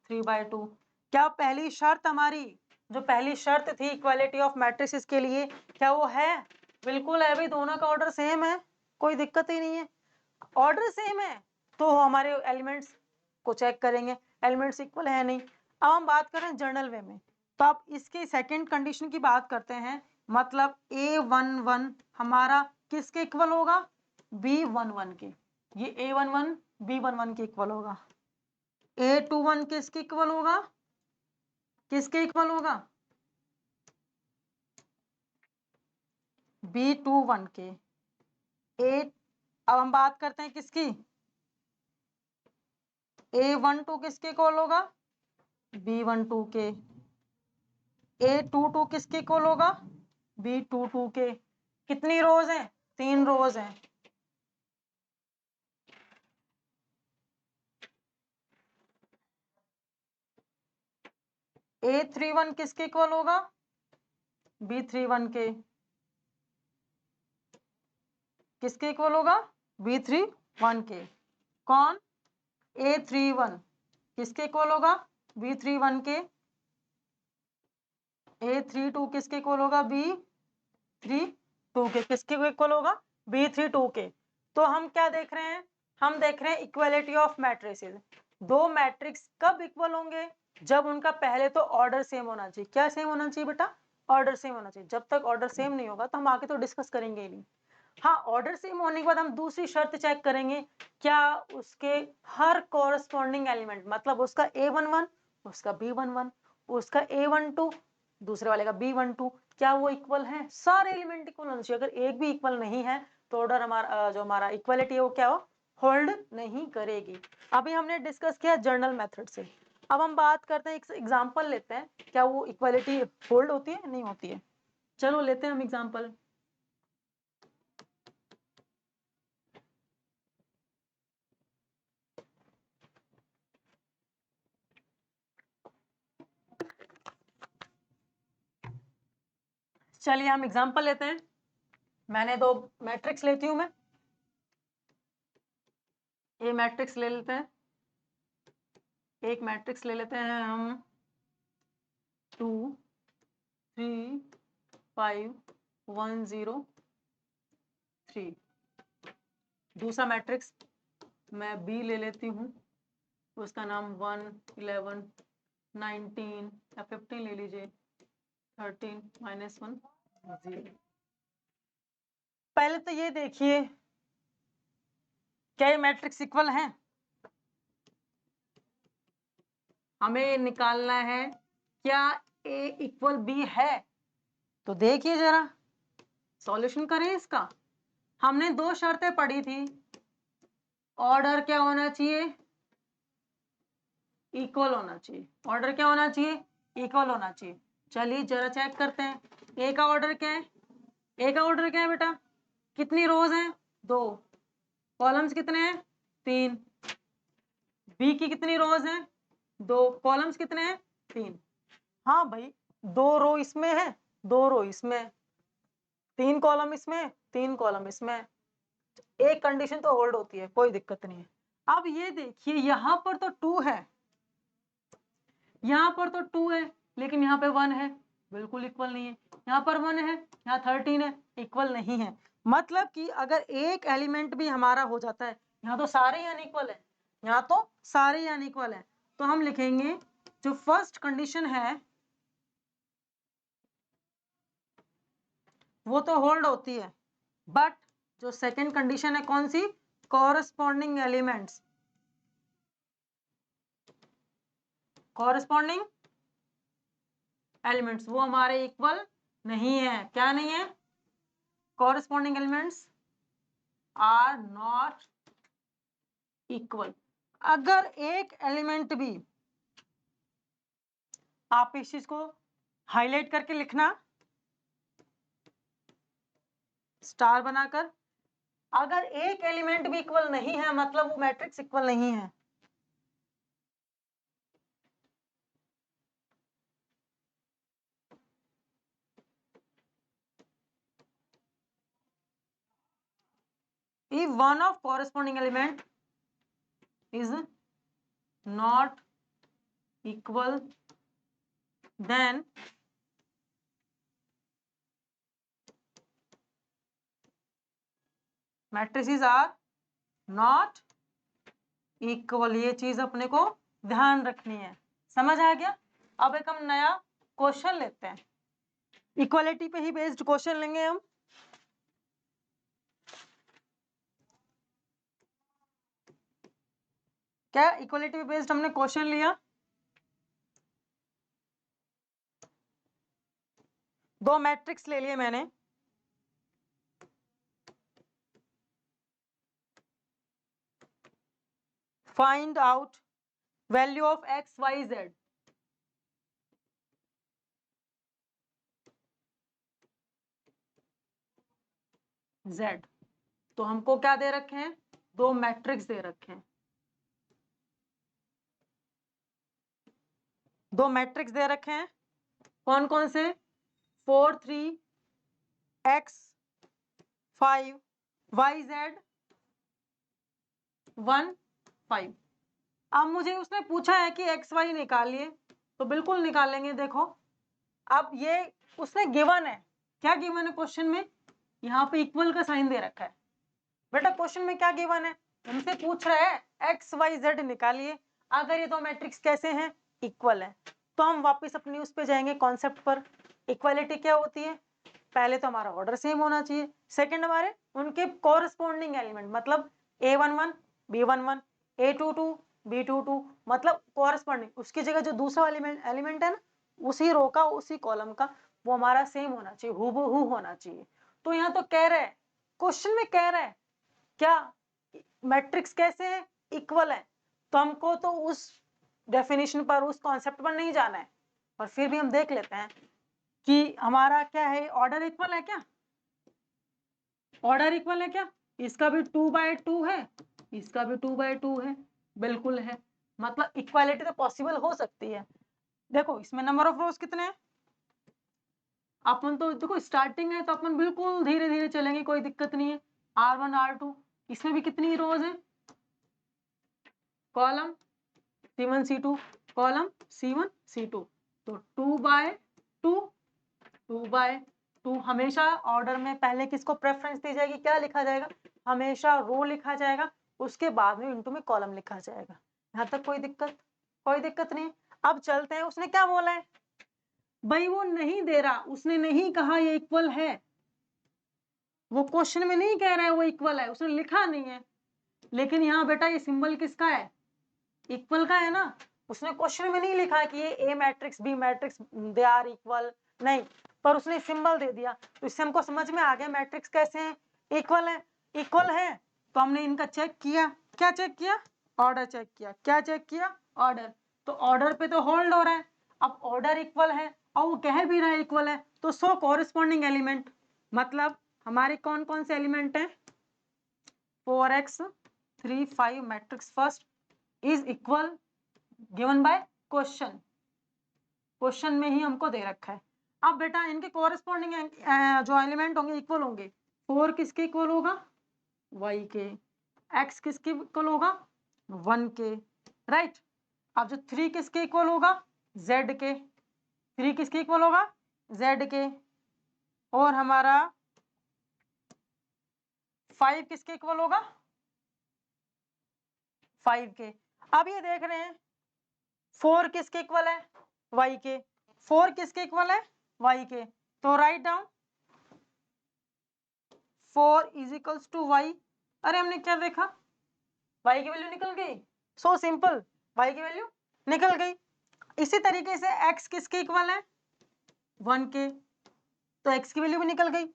3/2। क्या पहली शर्त हमारी, जो पहली शर्त थी इक्वालिटी ऑफ मैट्रिसेस के लिए, क्या वो है, बिल्कुल है भाई, दोनों का ऑर्डर सेम है, कोई दिक्कत ही नहीं है। ऑर्डर सेम है तो हमारे एलिमेंट्स को चेक करेंगे, एलिमेंट्स इक्वल है नहीं। अब हम बात करें जनरल वे में, तो आप इसके सेकंड कंडीशन की बात करते हैं, मतलब A11 हमारा किसके इक्वल होगा, B11 के, ये A11 B11 के इक्वल होगा। A21 किसके इक्वल होगा, किसके इक्वल होगा, B21 के। अब हम बात करते हैं किसकी, A12 किसके इक्वल होगा, B12 के। A22 किसके इक्वल होगा, B22 के। कितनी रोज हैं, 3 रोज हैं। A31 किसके इक्वल होगा, B31 के। किसके इक्वल होगा, B31 के। कौन, A31 किसके इक्वल होगा, B31 के। A32 किसके इक्वल होगा, B32 के। किसके इक्वल होगा, B32 के। तो हम क्या देख रहे हैं, हम देख रहे हैं इक्वालिटी ऑफ मैट्रिसेस। दो मैट्रिक्स कब इक्वल होंगे, जब उनका पहले तो ऑर्डर सेम होना चाहिए। क्या सेम होना चाहिए बेटा, ऑर्डर सेम होना चाहिए। जब तक ऑर्डर सेम नहीं होगा तो हम आगे तो डिस्कस करेंगे ही नहीं। हाँ, ऑर्डर सेम होने के बाद हम दूसरी शर्त चेक करेंगे, क्या उसके हर कॉरेस्पॉन्डिंग एलिमेंट, मतलब उसका A11 उसका B11 उसका A12 दूसरे वाले का B12, क्या वो इक्वल है, सारे एलिमेंट इक्वल होने चाहिए। अगर एक भी इक्वल नहीं है तो ऑर्डर हमारा जो हमारा इक्वालिटी है वो क्या हो, होल्ड नहीं करेगी। अभी हमने डिस्कस किया जर्नल मेथड से, अब हम बात करते हैं, एक एग्जांपल लेते हैं, क्या वो इक्वालिटी होल्ड होती है नहीं होती है। चलो लेते हैं हम एग्जांपल। चलिए हम एग्जांपल लेते हैं। मैंने दो मैट्रिक्स लेती हूं मैं, ये मैट्रिक्स ले लेते हैं, एक मैट्रिक्स ले लेते हैं हम 2 3 5 1 0 3। दूसरा मैट्रिक्स मैं बी ले लेती हूँ, उसका नाम 1 11 19 या 15 ले लीजिए, 13 -1 0। पहले तो ये देखिए क्या ये मैट्रिक्स इक्वल है, हमें निकालना है क्या ए इक्वल बी है। तो देखिए जरा सॉल्यूशन करें इसका। हमने दो शर्तें पढ़ी थी, ऑर्डर क्या होना चाहिए, इक्वल होना चाहिए। ऑर्डर क्या होना चाहिए, इक्वल होना चाहिए। चलिए जरा चेक करते हैं, ए का ऑर्डर क्या है, ए का ऑर्डर क्या है बेटा, कितनी रोज हैं, 2, कॉलम्स कितने हैं, 3। बी की कितनी रोज हैं, 2, कॉलम्स कितने हैं, 3। हाँ भाई, 2 रो इसमें है, 2 रो इसमें है, 3 कॉलम इसमें, 3 कॉलम इसमें। एक कंडीशन तो होल्ड होती है, कोई दिक्कत नहीं है। अब ये देखिए यहां पर तो 2 है, यहां पर तो 2 है, लेकिन यहाँ पे 1 है, बिल्कुल इक्वल नहीं है। यहाँ पर 1 है, यहाँ 13 है, इक्वल नहीं है। मतलब कि अगर एक एलिमेंट भी हमारा हो जाता है, यहाँ तो सारे ही अनइक्वल है, यहाँ तो सारे ही अनइक्वल है, तो हम लिखेंगे जो फर्स्ट कंडीशन है वो तो होल्ड होती है, बट जो सेकंड कंडीशन है कौन सी, कॉरस्पॉन्डिंग एलिमेंट्स, कॉरस्पॉन्डिंग एलिमेंट्स वो हमारे इक्वल नहीं है। क्या नहीं है, corresponding elements are not equal. अगर एक एलिमेंट भी, आप इस चीज को हाईलाइट करके लिखना स्टार बनाकर, अगर एक एलिमेंट भी इक्वल नहीं है मतलब वो मैट्रिक्स इक्वल नहीं है। If one of corresponding element is not equal, then matrices are not equal। ये चीज अपने को ध्यान रखनी है, समझ आ गया। अब एक हम नया क्वेश्चन लेते हैं, इक्वालिटी पे ही बेस्ड क्वेश्चन लेंगे हम। क्या इक्वालिटी पे बेस्ड हमने क्वेश्चन लिया, दो मैट्रिक्स ले लिए मैंने, find out value of x y z. Z, तो हमको क्या दे रखे हैं, दो मैट्रिक्स दे रखे हैं, दो मैट्रिक्स दे रखे हैं। कौन कौन से, 4 3 x 5 y z 1 5। अब मुझे उसने पूछा है कि एक्स वाई निकालिए, तो बिल्कुल निकालेंगे। देखो अब ये उसने गिवन है, क्या गिवन है क्वेश्चन में, यहाँ पे इक्वल का साइन दे रखा है। बेटा क्वेश्चन में क्या गिवन है, हमसे पूछ रहा है एक्स वाई जेड निकालिए, अगर ये दो मैट्रिक्स कैसे हैं, इक्वल है। तो हम वापस अपनी उस पे जाएंगे कॉन्सेप्ट पर। इक्वालिटी क्या होती है, पहले तो हमारा ऑर्डर सेम होना चाहिए, सेकंड हमारे उनके कॉरस्पॉन्डिंग एलिमेंट, मतलब A11 B11 A22 B22, मतलब कॉरस्पॉन्डिंग, उसकी जगह जो दूसरा एलिमेंट है ना, उसी रो का उसी कॉलम का, वो हमारा सेम होना चाहिए, हूबहू होना चाहिए। तो यहाँ तो कह रहा है, क्वेश्चन में कह रहा है क्या मैट्रिक्स कैसे है, इक्वल है। तो हमको तो उस डेफिनेशन पर, उस कॉन्सेप्ट पर नहीं जाना है, और फिर भी हम देख लेते हैं कि हमारा क्या है, ऑर्डर इक्वल है क्या, ऑर्डर इक्वल है क्या, इसका भी 2/2 है, इसका भी 2/2 है, बिल्कुल है। मतलब इक्वालिटी तो पॉसिबल हो सकती है। देखो इसमें नंबर ऑफ रोज कितने हैं, अपन तो देखो स्टार्टिंग है तो अपन बिल्कुल धीरे धीरे चलेंगे, कोई दिक्कत नहीं है। R1 R2 इसमें भी कितनी रोज है, column C1 C2 column C1 C2, तो 2/2 2/2 हमेशा ऑर्डर में पहले किसको प्रेफरेंस दी जाएगी, क्या लिखा जाएगा, हमेशा रो लिखा जाएगा, उसके बाद में इनटू में कॉलम लिखा जाएगा। यहाँ तक कोई दिक्कत नहीं। अब चलते हैं, उसने क्या बोला है भाई, वो नहीं दे रहा, उसने नहीं कहा ये इक्वल है, वो क्वेश्चन में नहीं कह रहा है वो इक्वल है, उसने लिखा नहीं है। लेकिन यहाँ बेटा ये सिंबल किसका है, इक्वल का है ना। उसने क्वेश्चन में नहीं लिखा कि ये A matrix B matrix they are equal, नहीं, पर उसने सिंबल दे दिया, तो इससे हमको समझ में आ गया मैट्रिक्स कैसे हैं, इक्वल है। तो हमने इनका चेक किया, क्या चेक किया, ऑर्डर चेक किया, क्या चेक किया, ऑर्डर। तो ऑर्डर पे तो होल्ड हो रहा है, अब ऑर्डर इक्वल है और वो कह भी रहा है इक्वल है, तो सो कॉरेस्पॉन्डिंग एलिमेंट, मतलब हमारे कौन कौन से एलिमेंट हैं, 4x 3 5 matrix first is equal given by question में ही हमको दे रखा है। अब बेटा इनके कॉरेस्पॉन्डिंग जो एलिमेंट होंगे इक्वल होंगे, 4 किसके इक्वल होगा, y के, x किसके इक्वल होगा, 1 के, राइट। अब जो 3 किसके इक्वल होगा, z के, 3 किसके इक्वल होगा, z के, और हमारा 5 किसके इक्वल होगा, 5 के। अब ये देख रहे हैं 4 किसके इक्वल है, y के, 4 किसके इक्वल है, y के, तो right down 4 is equals to y। अरे हमने क्या देखा, y की वैल्यू निकल गई, सो सिंपल, y की वैल्यू निकल गई। इसी तरीके से x किसके इक्वल है, 1 के, तो x की वैल्यू भी निकल गई।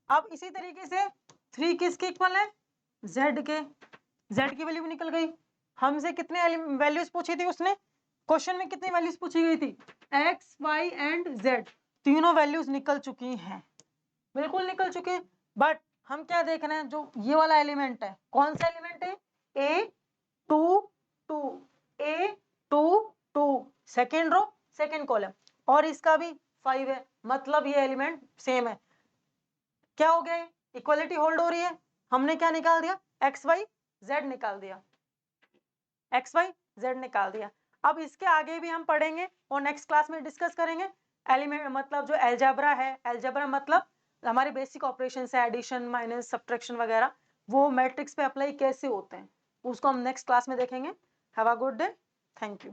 अब इसी तरीके से 3 किसके इक्वल है, z के, z की वैल्यू भी निकल गई। हमसे कितने वैल्यूज पूछी थी उसने, क्वेश्चन में कितनी वैल्यूज पूछी गई थी, x y एंड z, तीनों वैल्यूज निकल चुकी हैं, बिल्कुल निकल चुके हैं। बट हम क्या देख रहे हैं, जो ये वाला एलिमेंट है, कौन सा एलिमेंट है, A2 A2 second row second column, और इसका भी 5 है, मतलब ये एलिमेंट सेम है। क्या हो गया, इक्वालिटी होल्ड हो रही है। हमने क्या निकाल दिया, एक्स वाई जेड निकाल दिया, एक्स वाई जेड निकाल दिया। अब इसके आगे भी हम पढ़ेंगे और नेक्स्ट क्लास में डिस्कस करेंगे एलिमेंट, मतलब जो अलजेब्रा है, अलजेब्रा मतलब हमारे बेसिक ऑपरेशन है, एडिशन माइनस सब्ट्रैक्शन वगैरह, वो मैट्रिक्स पे अप्लाई कैसे होते हैं, उसको हम नेक्स्ट क्लास में देखेंगे। Have a good day, thank you.